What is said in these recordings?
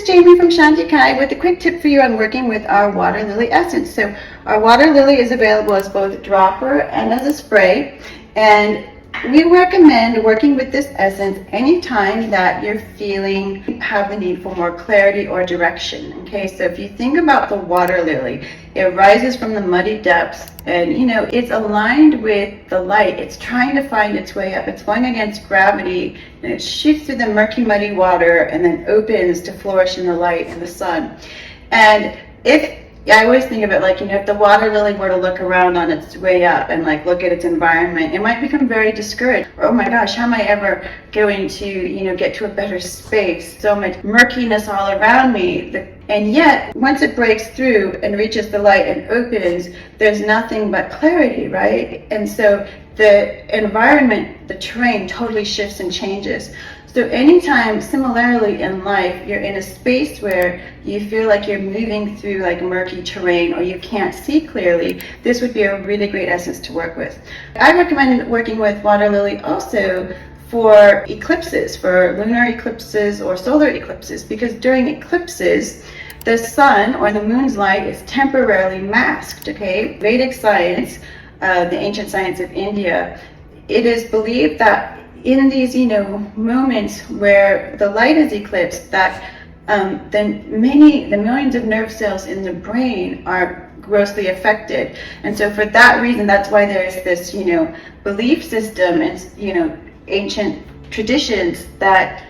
Jamie from Shanti with a quick tip for you on working with our water lily essence. So our water lily is available as both a dropper and as a spray, and we recommend working with this essence anytime that you're feeling have the need for more clarity or direction. Okay, so if you think about the water lily, it rises from the muddy depths, and it's aligned with the light. It's trying to find its way up. It's going against gravity, and it shifts through the murky, muddy water and then opens to flourish in the light and the sun. And I always think of it like, if the water lily were to look around on its way up and look at its environment, it might become very discouraged. Or, oh my gosh, how am I ever going to, get to a better space? So much murkiness all around me. And yet, once it breaks through and reaches the light and opens, there's nothing but clarity, right? And so the environment, the terrain totally shifts and changes. So anytime, similarly in life, you're in a space where you feel like you're moving through murky terrain or you can't see clearly, this would be a really great essence to work with. I recommend working with water lily also for eclipses, for lunar eclipses or solar eclipses, because during eclipses, the sun or the moon's light is temporarily masked, okay? Vedic science, the ancient science of India, it is believed that in these, moments where the light is eclipsed, that the millions of nerve cells in the brain are grossly affected. And so for that reason, that's why there's this, belief system and, ancient traditions that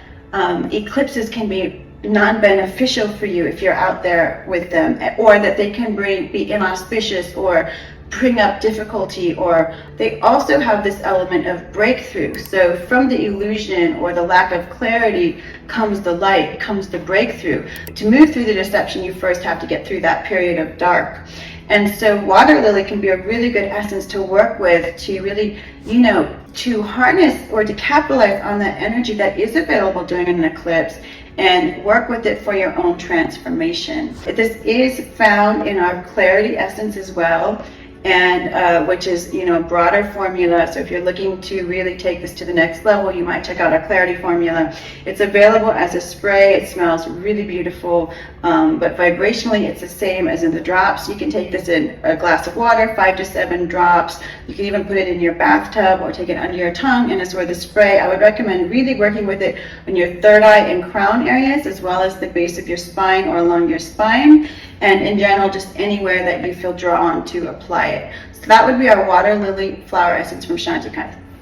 eclipses can be non-beneficial for you if you're out there with them, or that they can be inauspicious or bring up difficulty, or they also have this element of breakthrough. So from the illusion or the lack of clarity comes the light, comes the breakthrough. To move through the deception, you first have to get through that period of dark. And so water lily can be a really good essence to work with, to really, to harness or to capitalize on that energy that is available during an eclipse and work with it for your own transformation. This is found in our clarity essence as well, and which is a broader formula. So if you're looking to really take this to the next level, you might check out our clarity formula. It's available as a spray. It smells really beautiful, but vibrationally it's the same as in the drops. You can take this in a glass of water, 5 to 7 drops. You can even put it in your bathtub or take it under your tongue in a sort of spray. I would recommend really working with it on your third eye and crown areas, as well as the base of your spine or along your spine, and in general just anywhere that you feel drawn to apply it. So that would be our water lily flower essence from Shanti.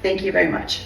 Thank you very much.